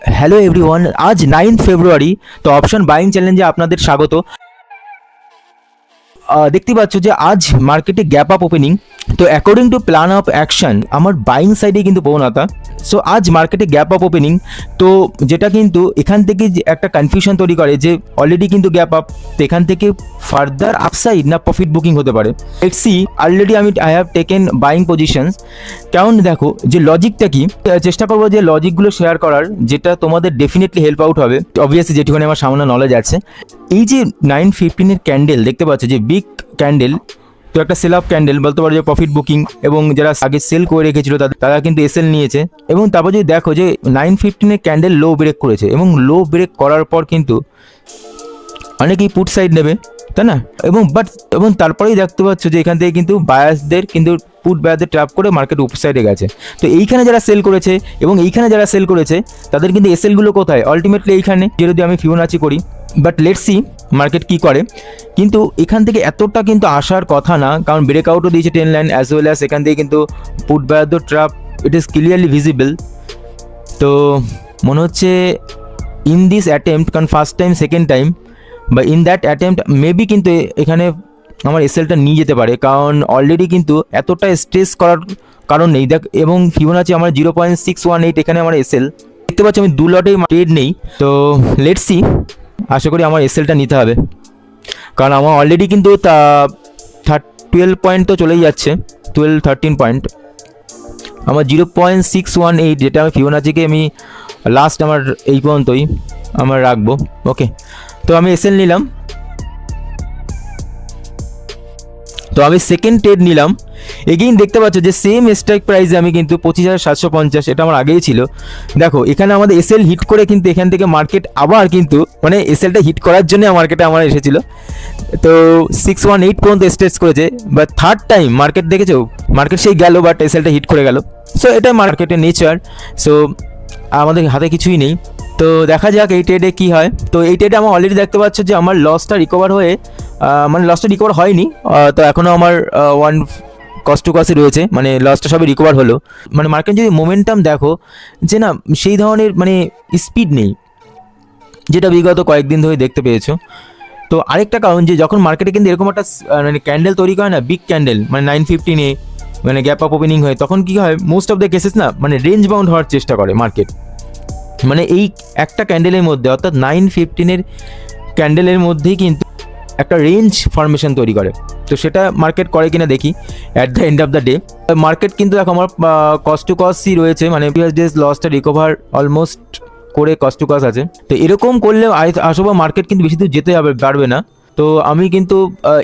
Hello everyone, আজ 9 ফেব্রুয়ারি। তো option buying চ্যালেঞ্জে আপনাদের স্বাগত। দেখতে পাচ্ছ যে আজ মার্কেটে গ্যাপ আপ ওপেনিং। তো according to plan of action আমার বাইং সাইডে কিন্তু প্রবণতা। সো আজ মার্কেটে গ্যাপ আপ ওপেনিং, তো যেটা কিন্তু এখান থেকে যে একটা কনফিউশন তৈরি করে যে অলরেডি কিন্তু গ্যাপ আপ, তো এখান থেকে ফার্দার আপসাইড না প্রফিট বুকিং হতে পারে। Let's see. Already I have taken buying positions. কারণ দেখো যে লজিকটা কি, চেষ্টা করবো যে লজিকগুলো শেয়ার করার, যেটা তোমাদের ডেফিনেটলি হেল্প আউট হবে। অবভিয়াসলি যেটুকুনি আমার সামান্য নলেজ আছে। এই যে 9:15 ক্যান্ডেল দেখতে পাচ্ছ, যে বিগ ক্যান্ডেল, তো একটা সেল আপ ক্যান্ডেল বলতে পারো যে প্রফিট বুকিং, এবং যারা আগে সেল করে রেখেছিল তারা কিন্তু এসএল নিয়েছে। এবং তারপর যদি দেখো যে 9:15 ক্যান্ডেল লো ব্রেক করেছে, এবং লো ব্রেক করার পর কিন্তু অনেকেই পুট সাইড নেবে, তাই না? এবং তারপরেই দেখতে পাচ্ছ যে এখান থেকে কিন্তু বায়াসদের কিন্তু পুট বায়াসদের ট্র্যাপ করে মার্কেট উপ সাইডে গেছে। তো এইখানে যারা সেল করেছে এবং এইখানে যারা সেল করেছে তাদের কিন্তু এসএলগুলো কোথায়? আলটিমেটলি এইখানে। যদি আমি ফিবোনাচি করি, বাট লেটস সি মার্কেট কী করে। কিন্তু এখান থেকে এতটা কিন্তু আসার কথা না, কারণ ব্রেকআউটও দিয়েছে 10 লাইন অ্যাজ ওয়েল অ্যাজ এখান থেকে কিন্তু পুট বায়াসদের trap it is clearly visible. তো মনে হচ্ছে ইন দিস অ্যাটেম্পট, কারণ ফার্স্ট টাইম সেকেন্ড টাইম, বা ইন দ্যাট অ্যাটেম্পট মেবি কিন্তু এখানে আমার এসএলটা নিয়ে যেতে পারে, কারণ অলরেডি কিন্তু এতটা স্ট্রেস করার কারণ নেই। দেখ, এবং ফিবোনাচি আমার 0.618 এখানে আমার এসএল দেখতে পাচ্ছি। আমি দু লটেই ট্রেড নেই। তো লেটস সি, আশা করি আমার এসএলটা নিতে হবে, কারণ আমার অলরেডি কিন্তু 12 পয়েন্ট তো চলেই যাচ্ছে, 12-13 পয়েন্ট। আমার 0.618 যেটা আমি ফিবোনাচিকে আমি লাস্ট আমার এই পর্যন্তই আমার রাখবো। ওকে, তো আমি এসএল নিলাম। তো আমি সেকেন্ড ট্রেড নিলাম। এগেইন দেখতে পাচ্ছ যে সেম স্ট্রাইক প্রাইসে আমি কিন্তু 25,750, এটা আমার আগেই ছিল। দেখো এখানে আমাদের এসএল হিট করে কিন্তু এখান থেকে মার্কেট আবার কিন্তু মানে এসএলটা হিট করার জন্য মার্কেটে আমার এসেছিল। তো 618 পর্যন্ত স্ট্রেচ করেছে, বা থার্ড টাইম মার্কেট দেখেছো, মার্কেট সেই গেল বাট এসএলটা হিট করে গেল। সো এটা মার্কেটের নেচার। সো আমাদের হাতে কিছুই নেই। তো দেখা যাক এই ট্রেডে কী হয়। তো এই ট্রেডে আমার অলরেডি দেখতে পাচ্ছ যে আমার লসটা রিকভার হয়ে, মানে লসটা রিকভার হয়নি, তো এখনও আমার ওয়ান কস্ট টু কস্টই রয়েছে, মানে লসটা সবই রিকভার হলো। মানে মার্কেট যদি মোমেন্টাম দেখো যে না সেই ধরনের মানে স্পিড নেই, যেটা বিগত কয়েকদিন ধরে দেখতে পেয়েছো। তো আরেকটা কারণ, যে যখন মার্কেটে কিন্তু এরকম একটা মানে ক্যান্ডেল তৈরি করে না, বিগ ক্যান্ডেল, মানে 9:15 মানে গ্যাপ আপ ওপেনিং হয়, তখন কী হয় মোস্ট অফ দ্য কেসেস না মানে রেঞ্জ বাউন্ড হওয়ার চেষ্টা করে মার্কেট। মানে এই একটা ক্যান্ডেলের মধ্যে, অর্থাৎ 9:15 ক্যান্ডেলের মধ্যেই কিন্তু একটা রেঞ্জ ফরমেশন তৈরি করে। তো সেটা মার্কেট করে কিনা দেখি at the end of the day. Market কিন্তু এখন আমার কস্ট টু কস্টই রয়েছে, মানে প্রিভিয়াস ডেজ লসটা রিকভার অলমোস্ট করে কস্ট টু কস্ট আছে। তো এরকম করলে আসলে মার্কেট কিন্তু বেশি দূর যেতে পারবে না। তো আমি কিন্তু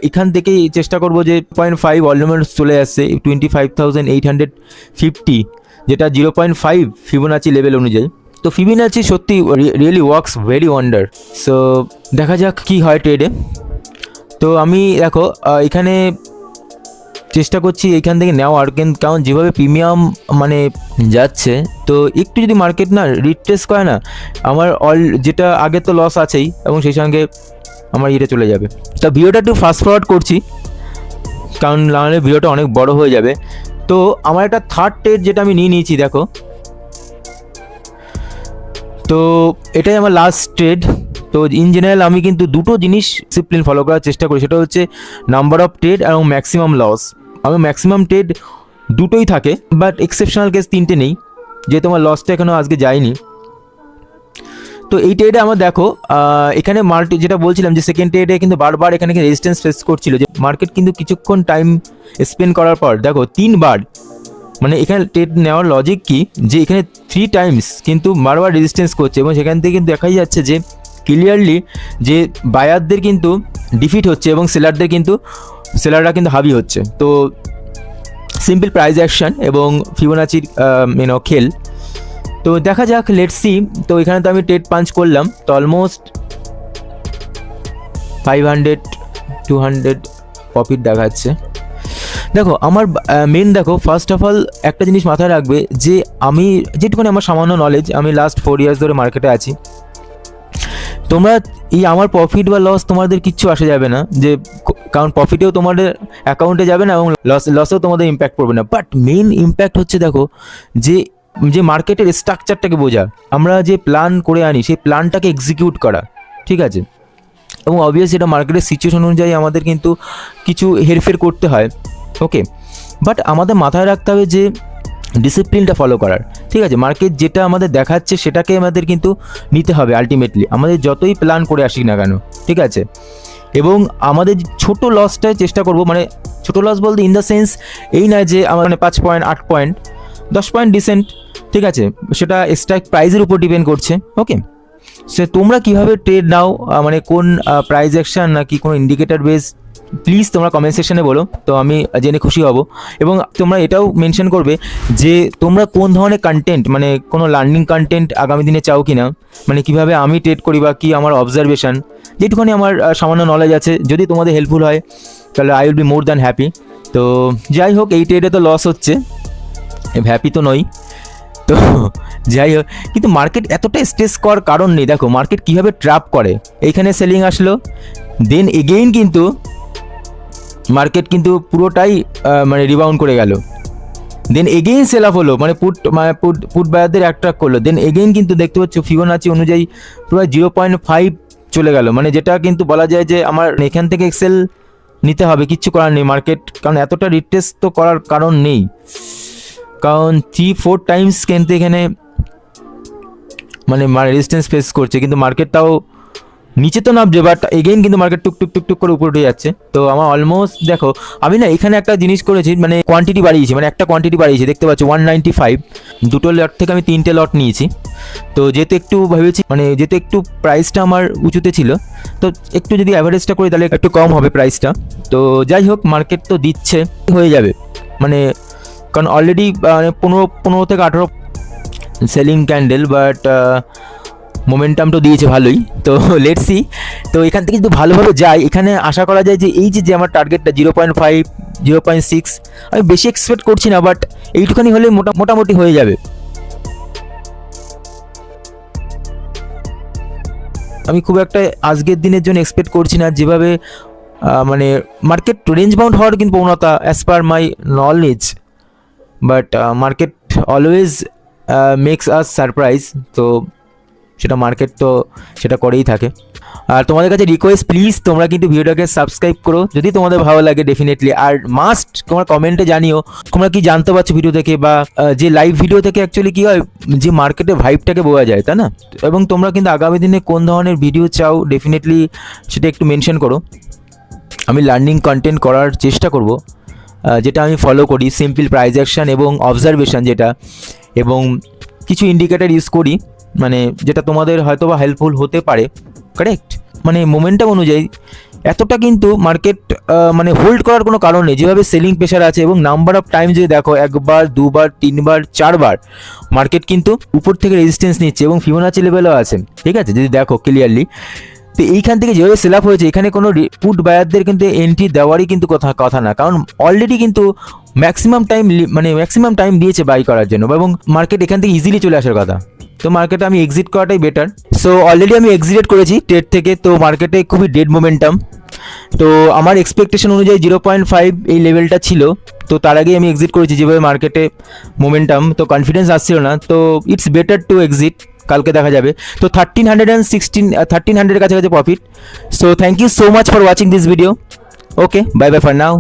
এখান থেকেই চেষ্টা করবো যে 0.5 অলমোস্ট চলে আসছে 25,850, যেটা 0.5 ফিবোনাচি লেভেল অনুযায়ী। তো ফিবোনাচি সত্যি really works very wonder. So দেখা যাক কী হয় ট্রেডে। তো আমি দেখো এখানে চেষ্টা করছি এখান থেকে নেওয়ার, কারণ যেভাবে প্রিমিয়াম মানে যাচ্ছে, তো একটু যদি মার্কেট না রিট্রেস করে না, আমার যেটা আগে তো লস আছেই, এবং সেই সঙ্গে আমার ইয়েটা চলে যাবে। তা ভিডিওটা একটু ফাস্ট ফরওয়ার্ড করছি, কারণ নাহলে ভিডিওটা অনেক বড় হয়ে যাবে। তো আমার একটা থার্ড ট্রেড যেটা আমি নিয়ে নিয়েছি, দেখো তো এটাই আমার লাস্ট ট্রেড। তো ইন জেনারেল আমি কিন্তু দুটো জিনিস ডিসিপ্লিন ফলো করার চেষ্টা করি, সেটা হচ্ছে নাম্বার অফ ট্রেড এবং ম্যাক্সিমাম লস। আমি ম্যাক্সিমাম ট্রেড দুটোই থাকে, বাট এক্সেপশনাল কেস 3টে নেই, যেহেতু আমার লসটা এখনও আজকে যায়নি। তো এই ট্রেডে আমার দেখো এখানে যেটা বলছিলাম যে সেকেন্ড ট্রেডে কিন্তু বারবার এখানে রেজিস্ট্যান্স ফেস করছিল, যে মার্কেট কিন্তু কিছুক্ষণ টাইম স্পেন্ড করার পর দেখো 3বার, মানে এখানে ট্রেড নেওয়ার লজিক কি, যে এখানে 3 টাইমস কিন্তু বারবার রেজিস্ট্যান্স করছে, এবং সেখান থেকে কিন্তু দেখাই যাচ্ছে যে ক্লিয়ারলি যে বায়ারদের কিন্তু ডিফিট হচ্ছে, এবং সেলাররা কিন্তু হাবি হচ্ছে। তো সিম্পল প্রাইস অ্যাকশন এবং ফিবোনাচির খেল। তো দেখা যাক, লেটস সি। তো এখানে তো আমি ট্রেড পাঞ্চ করলাম, তো অলমোস্ট 500-200 প্রফিট দেখাচ্ছে। দেখো আমার মেন দেখো ফার্স্ট অফ অল একটা জিনিস মাথায় রাখবে, যে আমি যেটুকুনি আমার সামান্য নলেজ, আমি লাস্ট 4 ইয়ার্স ধরে মার্কেটে আছি। তোমরা এই আমার প্রফিট বা লস তোমাদের কিচ্ছু আসে যাবে না, যে কারণ প্রফিটেও তোমাদের অ্যাকাউন্টে যাবে না, এবং লসেও তোমাদের ইম্প্যাক্ট পড়বে না। বাট মেইন ইম্প্যাক্ট হচ্ছে দেখো যে যে মার্কেটের স্ট্রাকচারটাকে বোঝা, আমরা যে প্ল্যান করে আনি সেই প্ল্যানটাকে এক্সিকিউট করা, ঠিক আছে। এবং অবভিয়াসলি এটা মার্কেটের সিচুয়েশন অনুযায়ী আমাদের কিন্তু কিছু হেরফের করতে হয়, ওকে। বাট আমাদের মাথায় রাখতে হবে যে ডিসিপ্লিনটা ফলো করার, ঠিক আছে। মার্কেট যেটা আমাদের দেখাচ্ছে সেটাকে আমাদের কিন্তু নিতে হবে আলটিমেটলি, আমাদের যতই প্ল্যান করে আসি না কেন, ঠিক আছে। এবং আমাদের ছোট লসটাই চেষ্টা করব, মানে ছোট লস বলতে ইন দ্য সেন্স এই নয় যে আমার মানে 5 পয়েন্ট 8 পয়েন্ট 10 পয়েন্ট ডিসেন্ট, ঠিক আছে, সেটা স্ট্রাইক প্রাইসের উপর ডিপেন্ড করছে, ওকে। সে তোমরা কীভাবে ট্রেড নাও, মানে কোন প্রাইস অ্যাকশন নাকি কোনো ইন্ডিকেটার বেস, প্লিজ তোমরা কমেন্ট সেকশনে বলো, তো আমি জেনে খুশি হব। এবং তোমরা এটাও মেনশন করবে যে তোমরা কোন ধরনের কন্টেন্ট, মানে কোনো লার্নিং কন্টেন্ট আগামী দিনে চাও কি না, মানে কীভাবে আমি ট্রেড করি বা কী আমার অবজারভেশন, যেটুখানি আমার সামান্য নলেজ আছে, যদি তোমাদের হেল্পফুল হয় তাহলে I will be more than happy. তো যাই হোক, এই ট্রেডে তো লস হচ্ছে, হ্যাপি তো নই, তো যাই হোক, কিন্তু মার্কেট এতটা স্ট্রেস করার কারণ নেই। দেখো মার্কেট কীভাবে ট্র্যাপ করে, এইখানে সেলিং আসলো, দেন এগেইন কিন্তু মার্কেট কিন্তু পুরোটাই মানে রিবাউন্ড করে গেল, দেন এগেইন সেল অফ হলো, মানে পুট বায়ারদের অ্যাট্রাক্ট করলো, দেন এগেইন কিন্তু দেখতে পাচ্ছ ফিবোনাচি অনুযায়ী পুরো 0.5 চলে গেল, মানে যেটা কিন্তু বলা যায় যে আমার এখান থেকে এক্সেল নিতে হবে, কিচ্ছু করার নেই মার্কেট, কারণ এতটা রিটেস্ট তো করার কারণ নেই, কারণ 3-4 টাইমস কিন্তু এখানে মানে রেজিস্ট্যান্স ফেস করছে, কিন্তু মার্কেট তাও নিচে তো নামছে, বাট এগেইন কিন্তু মার্কেট টুক করে উপরে উঠে যাচ্ছে। তো আমার অলমোস্ট দেখো আমি না এখানে একটা জিনিস করেছি, মানে কোয়ান্টিটি বাড়িয়েছি, মানে একটা কোয়ান্টিটি বাড়িয়েছি, দেখতে পাচ্ছ 195, দুটো লট থেকে আমি 3টে লট নিয়েছি। তো যেহেতু একটু ভেবেছি, মানে যেহেতু একটু প্রাইসটা আমার উঁচুতে ছিল, তো একটু যদি অ্যাভারেজটা করি তাহলে একটু কম হবে প্রাইসটা। তো যাই হোক, মার্কেট তো দিচ্ছে, হয়ে যাবে, মানে কারণ অলরেডি মানে 15 থেকে 18 সেলিং ক্যান্ডেল, বাট মোমেন্টাম তো দিয়েছে ভালোই। তো লেটস সি, তো এখান থেকে যদি ভালোভাবে যাই, এখানে আশা করা যায় যে এই যে আমার টার্গেটটা 0.5 0.6, আমি বেশি এক্সপেক্ট করছি না, বাট এইটুখানি হলে মোটামুটি হয়ে যাবে। আমি খুব একটা আজকের দিনের জন্য এক্সপেক্ট করছি না, যেভাবে মানে মার্কেট রেঞ্জ বাউন্ড হওয়ার কিন্তু প্রবণতা as per my knowledge, but market always makes us surprise, তো সেটা মার্কেট তো সেটা করেই থাকে। আর তোমাদের কাছে রিকোয়েস্ট, প্লিজ তোমরা কিন্তু ভিডিওটাকে সাবস্ক্রাইব করো যদি তোমাদের ভালো লাগে ডেফিনেটলি, আর মাস্ট তোমরা কমেন্টে জানিও তোমরা কি জানতে পারছো ভিডিও থেকে, বা যে লাইভ ভিডিও থেকে অ্যাকচুয়ালি কী হয় যে মার্কেটে ভাইবটাকে বোঝা যায়, তাই না। এবং তোমরা কিন্তু আগামী দিনে কোন ধরনের ভিডিও চাও ডেফিনেটলি সেটা একটু মেনশন করো, আমি লার্নিং কন্টেন্ট করার চেষ্টা করব, যেটা আমি ফলো করি, সিম্পল প্রাইস অ্যাকশন এবং অবজারভেশন যেটা, এবং কিছু ইন্ডিকেটার ইউজ করি, মানে যেটা তোমাদের হয়তো বা হেল্পফুল হতে পারে, কারেক্ট। মানে মোমেন্টাম অনুযায়ী এতটা কিন্তু মার্কেট মানে হোল্ড করার কোনো কারণ নেই, যেভাবে সেলিং প্রেশার আছে, এবং নাম্বার অফ টাইম যদি দেখো 1 বার 2 বার 3 বার 4 বার মার্কেট কিন্তু উপর থেকে রেজিস্ট্যান্স নিচ্ছে, এবং ফিবোনাচি লেভেলও আছে, ঠিক আছে, যদি দেখো ক্লিয়ারলি। তো এইখান থেকে যেভাবে সেল আপ হয়েছে, এখানে কোনো পুট বায়ারদের কিন্তু এন্ট্রি দেওয়ারই কিন্তু কথা না, কারণ অলরেডি কিন্তু ম্যাক্সিমাম টাইম দিয়েছে বাই করার জন্য, এবং মার্কেট এখান থেকে ইজিলি চলে আসার কথা। তো মার্কেটে আমি এক্সিট করাটাই বেটার। সো অলরেডি আমি এক্সিট করেছি ট্রেড থেকে, তো মার্কেটে খুবই ডেড মোমেন্টাম। তো আমার এক্সপেকটেশন অনুযায়ী 0.5 এই লেভেলটা ছিল, তো তার আগেই আমি এক্সিট করেছি, যেভাবে মার্কেটে মোমেন্টাম, তো কনফিডেন্স আসছিল না, তো ইটস বেটার টু এক্সিট, কালকে দেখা যাবে। তো 1300 কাছাকাছি প্রফিট। So thank you so much for watching this video. Okay, bye bye for now.